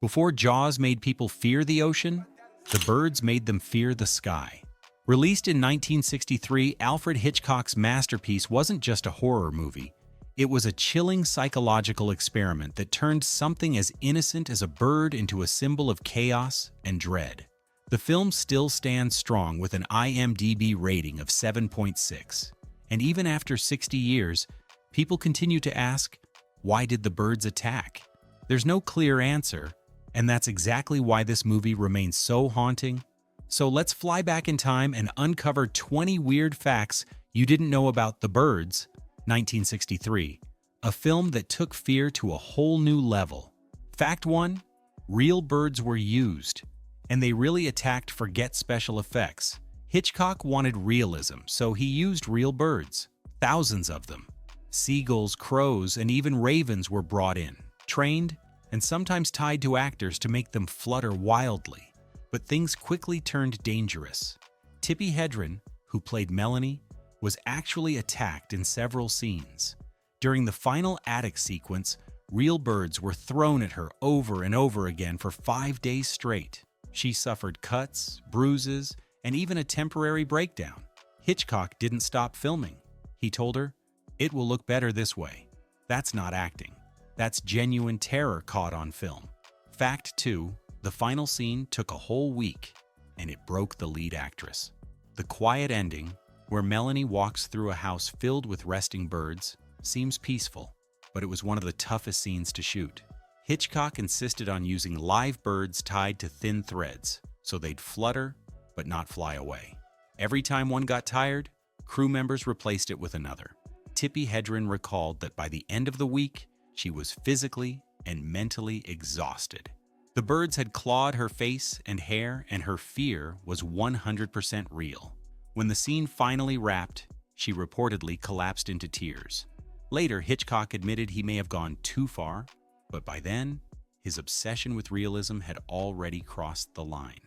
Before Jaws made people fear the ocean, the birds made them fear the sky. Released in 1963, Alfred Hitchcock's masterpiece wasn't just a horror movie. It was a chilling psychological experiment that turned something as innocent as a bird into a symbol of chaos and dread. The film still stands strong with an IMDb rating of 7.6. And even after 60 years, people continue to ask, why did the birds attack? There's no clear answer, and that's exactly why this movie remains so haunting. So let's fly back in time and uncover 20 weird facts you didn't know about The Birds, 1963, a film that took fear to a whole new level. Fact 1. Real birds were used, and they really attacked. Forget special effects. Hitchcock wanted realism, so he used real birds, thousands of them. Seagulls, crows, and even ravens were brought in, trained, and sometimes tied to actors to make them flutter wildly. But things quickly turned dangerous. Tippi Hedren, who played Melanie, was actually attacked in several scenes. During the final attic sequence, real birds were thrown at her over and over again for 5 days straight. She suffered cuts, bruises, and even a temporary breakdown. Hitchcock didn't stop filming. He told her, "It will look better this way." That's not acting. That's genuine terror caught on film. Fact 2. The final scene took a whole week, and it broke the lead actress. The quiet ending, where Melanie walks through a house filled with resting birds, seems peaceful, but it was one of the toughest scenes to shoot. Hitchcock insisted on using live birds tied to thin threads, so they'd flutter but not fly away. Every time one got tired, crew members replaced it with another. Tippi Hedren recalled that by the end of the week, she was physically and mentally exhausted. The birds had clawed her face and hair, and her fear was 100% real. When the scene finally wrapped, she reportedly collapsed into tears. Later, Hitchcock admitted he may have gone too far, but by then, his obsession with realism had already crossed the line.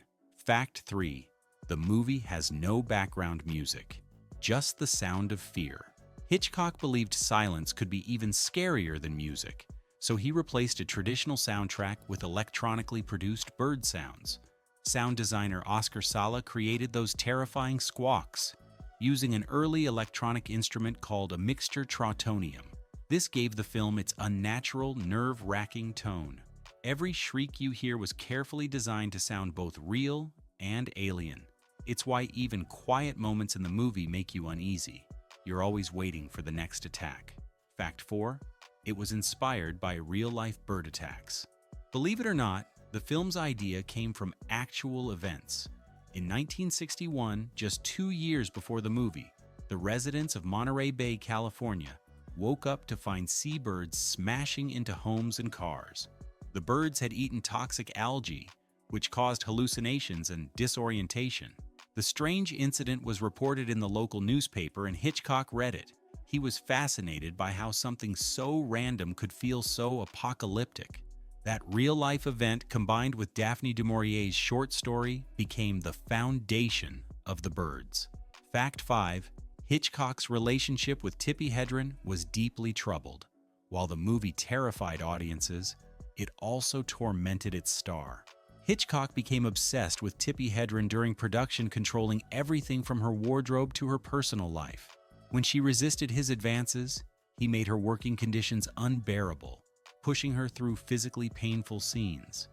Fact 3. The movie has no background music, just the sound of fear. Hitchcock believed silence could be even scarier than music, so he replaced a traditional soundtrack with electronically produced bird sounds. Sound designer Oscar Sala created those terrifying squawks, using an early electronic instrument called a mixture trautonium. This gave the film its unnatural, nerve-wracking tone. Every shriek you hear was carefully designed to sound both real and alien. It's why even quiet moments in the movie make you uneasy. You're always waiting for the next attack. Fact 4. It was inspired by real-life bird attacks. Believe it or not, the film's idea came from actual events. In 1961, just 2 years before the movie, the residents of Monterey Bay, California, woke up to find seabirds smashing into homes and cars. The birds had eaten toxic algae, which caused hallucinations and disorientation. The strange incident was reported in the local newspaper, and Hitchcock read it. He was fascinated by how something so random could feel so apocalyptic. That real-life event, combined with Daphne du Maurier's short story, became the foundation of The Birds. Fact 5. Hitchcock's relationship with Tippi Hedren was deeply troubled. While the movie terrified audiences, it also tormented its star. Hitchcock became obsessed with Tippi Hedren during production, controlling everything from her wardrobe to her personal life. When she resisted his advances, he made her working conditions unbearable, pushing her through physically painful scenes.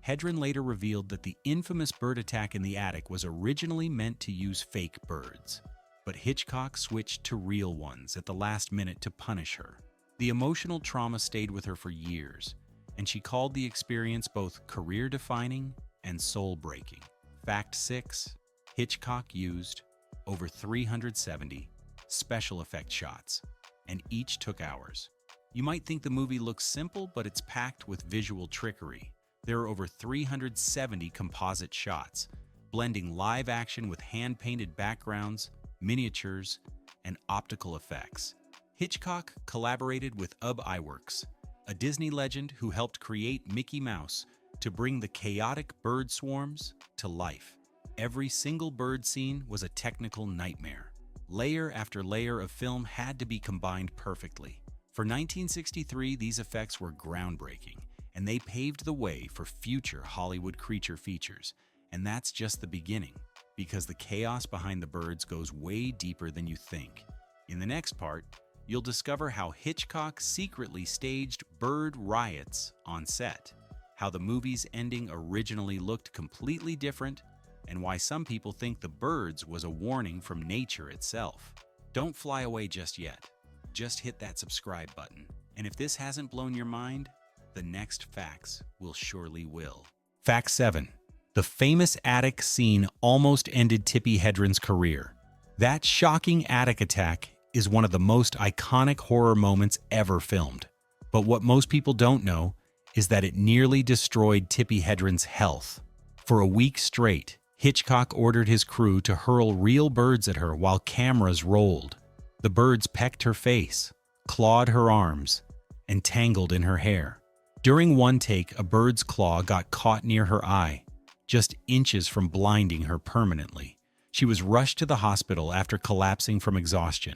Hedren later revealed that the infamous bird attack in the attic was originally meant to use fake birds, but Hitchcock switched to real ones at the last minute to punish her. The emotional trauma stayed with her for years, and she called the experience both career-defining and soul-breaking. Fact 6. Hitchcock used over 370 special effect shots, and each took hours. You might think the movie looks simple, but it's packed with visual trickery. There are over 370 composite shots, blending live action with hand-painted backgrounds, miniatures, and optical effects. Hitchcock collaborated with Iwerks, a Disney legend who helped create Mickey Mouse, to bring the chaotic bird swarms to life. Every single bird scene was a technical nightmare. Layer after layer of film had to be combined perfectly. For 1963, these effects were groundbreaking, and they paved the way for future Hollywood creature features. And that's just the beginning, because the chaos behind the birds goes way deeper than you think. In the next part, you'll discover how Hitchcock secretly staged bird riots on set, how the movie's ending originally looked completely different, and why some people think the birds was a warning from nature itself. Don't fly away just yet. Just hit that subscribe button. And if this hasn't blown your mind, the next facts will surely will. Fact 7. The famous attic scene almost ended Tippi Hedren's career. That shocking attic attack is one of the most iconic horror moments ever filmed. But what most people don't know is that it nearly destroyed Tippi Hedren's health. For a week straight, Hitchcock ordered his crew to hurl real birds at her while cameras rolled. The birds pecked her face, clawed her arms, and tangled in her hair. During one take, a bird's claw got caught near her eye, just inches from blinding her permanently. She was rushed to the hospital after collapsing from exhaustion.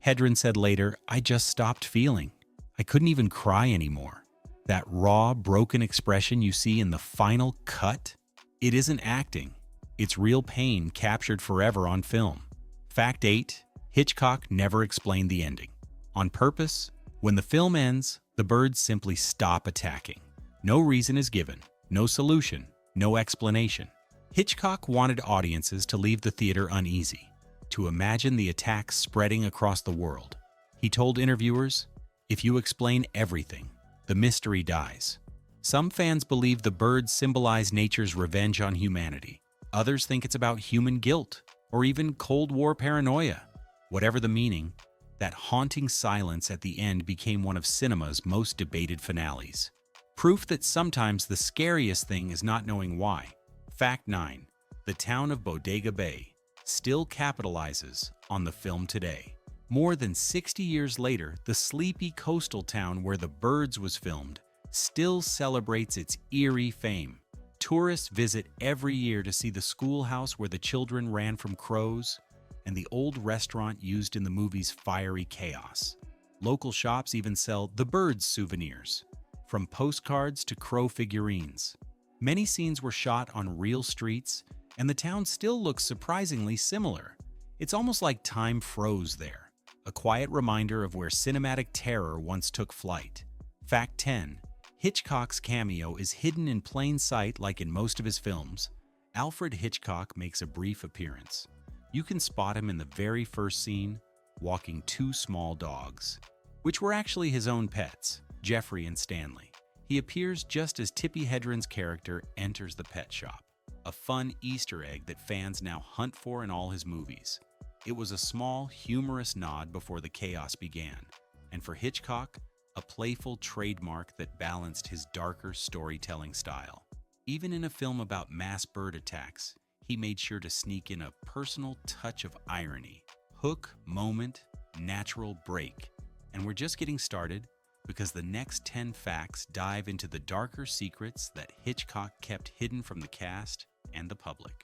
Hedren said later, "I just stopped feeling. I couldn't even cry anymore." That raw, broken expression you see in the final cut? It isn't acting. It's real pain captured forever on film. Fact 8. Hitchcock never explained the ending. On purpose, when the film ends, the birds simply stop attacking. No reason is given, no solution, no explanation. Hitchcock wanted audiences to leave the theater uneasy, to imagine the attacks spreading across the world. He told interviewers, "If you explain everything, the mystery dies." Some fans believe the birds symbolize nature's revenge on humanity. Others think it's about human guilt, or even Cold War paranoia. Whatever the meaning, that haunting silence at the end became one of cinema's most debated finales. Proof that sometimes the scariest thing is not knowing why. Fact 9. The town of Bodega Bay still capitalizes on the film today. More than 60 years later, the sleepy coastal town where The Birds was filmed still celebrates its eerie fame. Tourists visit every year to see the schoolhouse where the children ran from crows and the old restaurant used in the movie's fiery chaos. Local shops even sell The Birds souvenirs, from postcards to crow figurines. Many scenes were shot on real streets, and the town still looks surprisingly similar. It's almost like time froze there, a quiet reminder of where cinematic terror once took flight. Fact 10. Hitchcock's cameo is hidden in plain sight like in most of his films. Alfred Hitchcock makes a brief appearance. You can spot him in the very first scene, walking two small dogs, which were actually his own pets, Jeffrey and Stanley. He appears just as Tippi Hedren's character enters the pet shop, a fun Easter egg that fans now hunt for in all his movies. It was a small, humorous nod before the chaos began, and for Hitchcock, a playful trademark that balanced his darker storytelling style. Even in a film about mass bird attacks, he made sure to sneak in a personal touch of irony. Hook, moment, natural break. And we're just getting started, because the next 10 facts dive into the darker secrets that Hitchcock kept hidden from the cast and the public.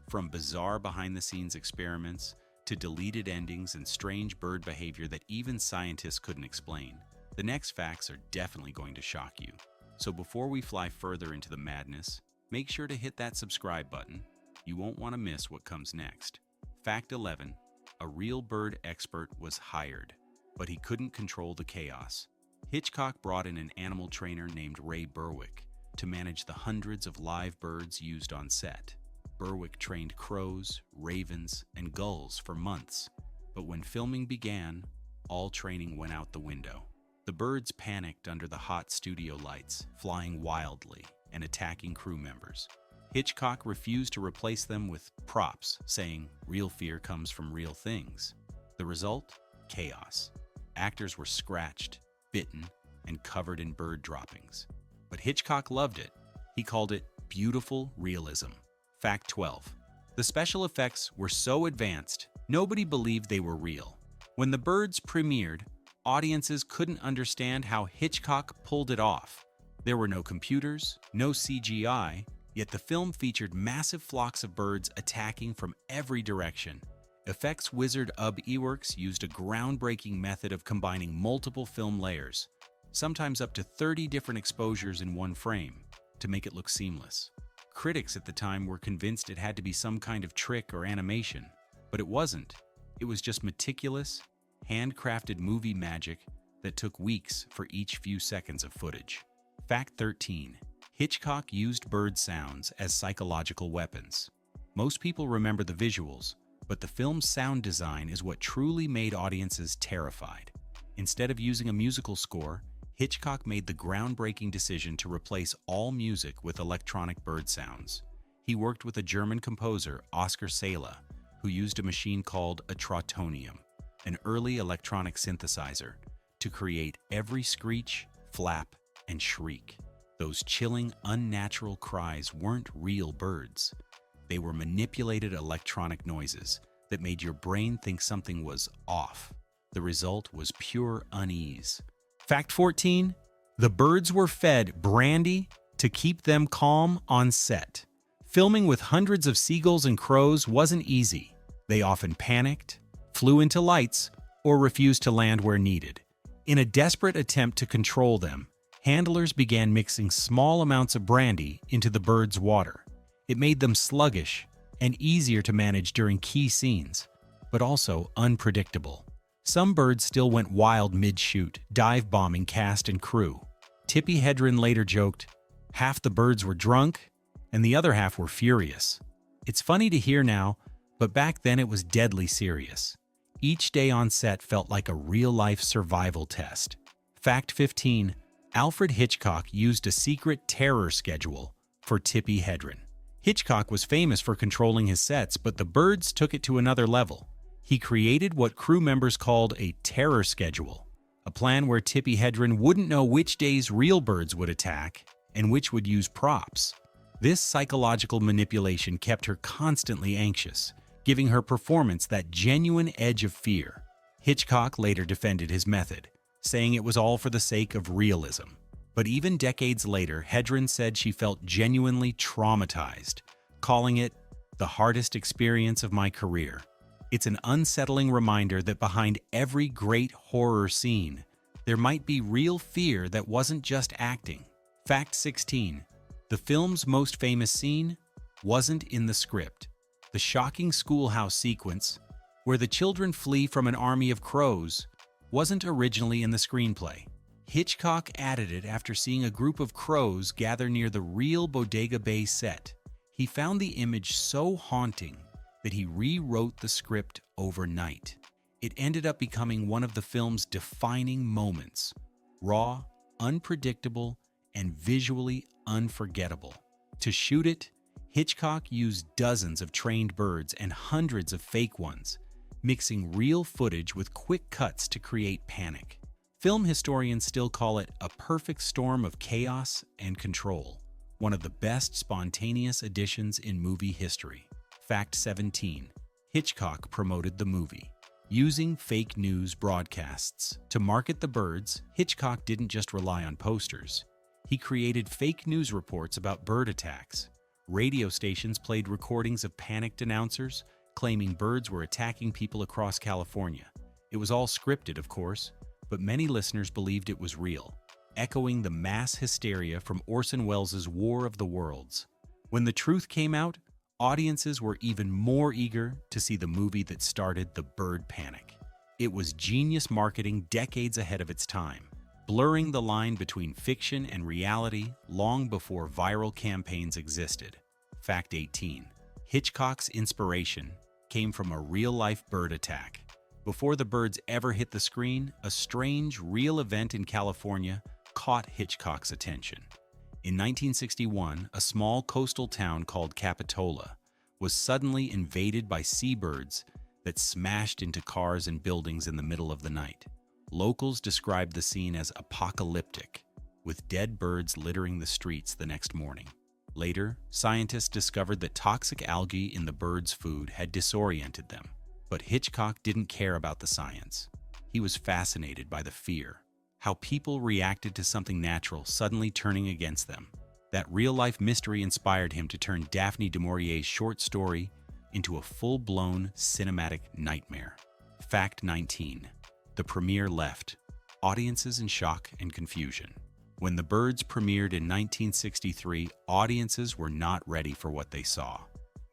From bizarre behind-the-scenes experiments to deleted endings and strange bird behavior that even scientists couldn't explain, the next facts are definitely going to shock you. So before we fly further into the madness, make sure to hit that subscribe button. You won't want to miss what comes next. Fact 11. A real bird expert was hired, but he couldn't control the chaos. Hitchcock brought in an animal trainer named Ray Berwick to manage the hundreds of live birds used on set. Berwick trained crows, ravens, and gulls for months, but when filming began, all training went out the window. The birds panicked under the hot studio lights, flying wildly and attacking crew members. Hitchcock refused to replace them with props, saying, "Real fear comes from real things." The result? Chaos. Actors were scratched, bitten, and covered in bird droppings. But Hitchcock loved it. He called it beautiful realism. Fact 12. The special effects were so advanced, nobody believed they were real. When the birds premiered, audiences couldn't understand how Hitchcock pulled it off. There were no computers, no CGI, yet the film featured massive flocks of birds attacking from every direction. Effects wizard Ub Iwerks used a groundbreaking method of combining multiple film layers: sometimes up to 30 different exposures in one frame, to make it look seamless. Critics at the time were convinced it had to be some kind of trick or animation, but it wasn't. It was just meticulous, handcrafted movie magic that took weeks for each few seconds of footage. Fact 13. Hitchcock used bird sounds as psychological weapons. Most people remember the visuals, but the film's sound design is what truly made audiences terrified. Instead of using a musical score, Hitchcock made the groundbreaking decision to replace all music with electronic bird sounds. He worked with a German composer, Oskar Sala, who used a machine called a trautonium, an early electronic synthesizer, to create every screech, flap, and shriek. Those chilling, unnatural cries weren't real birds. They were manipulated electronic noises that made your brain think something was off. The result was pure unease. Fact 14. The birds were fed brandy to keep them calm on set. Filming with hundreds of seagulls and crows wasn't easy. They often panicked, flew into lights, or refused to land where needed. In a desperate attempt to control them, handlers began mixing small amounts of brandy into the birds' water. It made them sluggish and easier to manage during key scenes, but also unpredictable. Some birds still went wild mid-shoot, dive-bombing cast and crew. Tippi Hedren later joked, "Half the birds were drunk, and the other half were furious." It's funny to hear now, but back then it was deadly serious. Each day on set felt like a real-life survival test. Fact 15. Alfred Hitchcock used a secret terror schedule for Tippi Hedren. Hitchcock was famous for controlling his sets, but the birds took it to another level. He created what crew members called a terror schedule, a plan where Tippi Hedren wouldn't know which days real birds would attack and which would use props. This psychological manipulation kept her constantly anxious, giving her performance that genuine edge of fear. Hitchcock later defended his method, saying it was all for the sake of realism. But even decades later, Hedren said she felt genuinely traumatized, calling it the hardest experience of my career. It's an unsettling reminder that behind every great horror scene, there might be real fear that wasn't just acting. Fact 16. The film's most famous scene wasn't in the script. The shocking schoolhouse sequence, where the children flee from an army of crows, wasn't originally in the screenplay. Hitchcock added it after seeing a group of crows gather near the real Bodega Bay set. He found the image so haunting that he rewrote the script overnight. It ended up becoming one of the film's defining moments. Raw, unpredictable, and visually unforgettable. To shoot it, Hitchcock used dozens of trained birds and hundreds of fake ones, mixing real footage with quick cuts to create panic. Film historians still call it a perfect storm of chaos and control, one of the best spontaneous additions in movie history. Fact 17. Hitchcock promoted the movie. Using fake news broadcasts to market the birds, Hitchcock didn't just rely on posters. He created fake news reports about bird attacks. Radio stations played recordings of panicked announcers claiming birds were attacking people across California. It was all scripted, of course, but many listeners believed it was real, echoing the mass hysteria from Orson Welles' War of the Worlds. When the truth came out, audiences were even more eager to see the movie that started the bird panic. It was genius marketing decades ahead of its time, blurring the line between fiction and reality long before viral campaigns existed. Fact 18. Hitchcock's inspiration came from a real-life bird attack. Before the birds ever hit the screen, a strange, real event in California caught Hitchcock's attention. In 1961, a small coastal town called Capitola was suddenly invaded by seabirds that smashed into cars and buildings in the middle of the night. Locals described the scene as apocalyptic, with dead birds littering the streets the next morning. Later, scientists discovered that toxic algae in the birds' food had disoriented them. But Hitchcock didn't care about the science. He was fascinated by the fear, how people reacted to something natural suddenly turning against them. That real-life mystery inspired him to turn Daphne du Maurier's short story into a full-blown cinematic nightmare. Fact 19. The premiere left audiences in shock and confusion. When The Birds premiered in 1963, audiences were not ready for what they saw.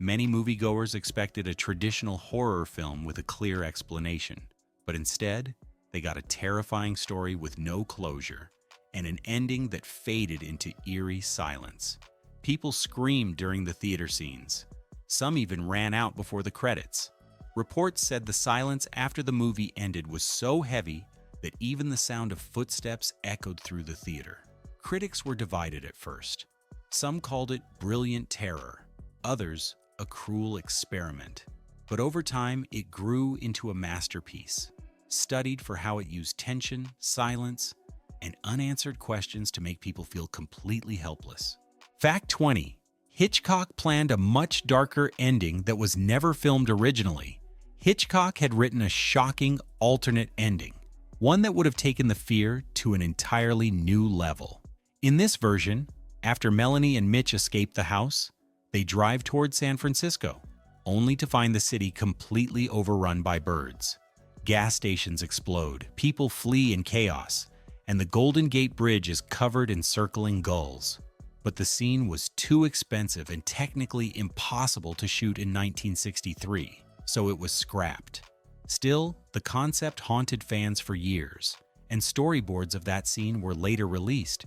Many moviegoers expected a traditional horror film with a clear explanation, but instead, they got a terrifying story with no closure and an ending that faded into eerie silence. People screamed during the theater scenes. Some even ran out before the credits. Reports said the silence after the movie ended was so heavy that even the sound of footsteps echoed through the theater. Critics were divided at first. Some called it brilliant terror, others a cruel experiment. But over time, it grew into a masterpiece, studied for how it used tension, silence, and unanswered questions to make people feel completely helpless. Fact 20. Hitchcock planned a much darker ending that was never filmed originally. Hitchcock had written a shocking alternate ending, one that would have taken the fear to an entirely new level. In this version, after Melanie and Mitch escape the house, they drive toward San Francisco, only to find the city completely overrun by birds. Gas stations explode, people flee in chaos, and the Golden Gate Bridge is covered in circling gulls. But the scene was too expensive and technically impossible to shoot in 1963, so it was scrapped. Still, the concept haunted fans for years, and storyboards of that scene were later released,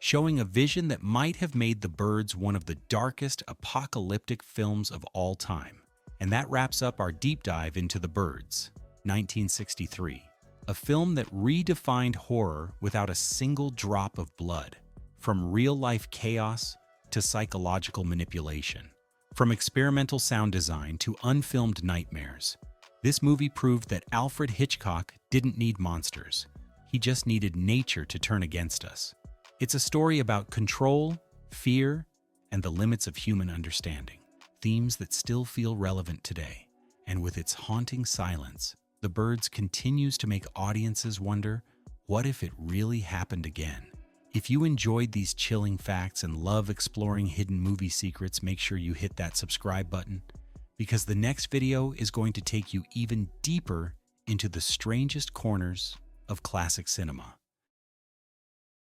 showing a vision that might have made The Birds one of the darkest apocalyptic films of all time. And that wraps up our deep dive into The Birds, 1963, a film that redefined horror without a single drop of blood, from real-life chaos to psychological manipulation, from experimental sound design to unfilmed nightmares. This movie proved that Alfred Hitchcock didn't need monsters. He just needed nature to turn against us. It's a story about control, fear, and the limits of human understanding, themes that still feel relevant today. And with its haunting silence, The Birds continues to make audiences wonder, what if it really happened again? If you enjoyed these chilling facts and love exploring hidden movie secrets, make sure you hit that subscribe button, because the next video is going to take you even deeper into the strangest corners of classic cinema.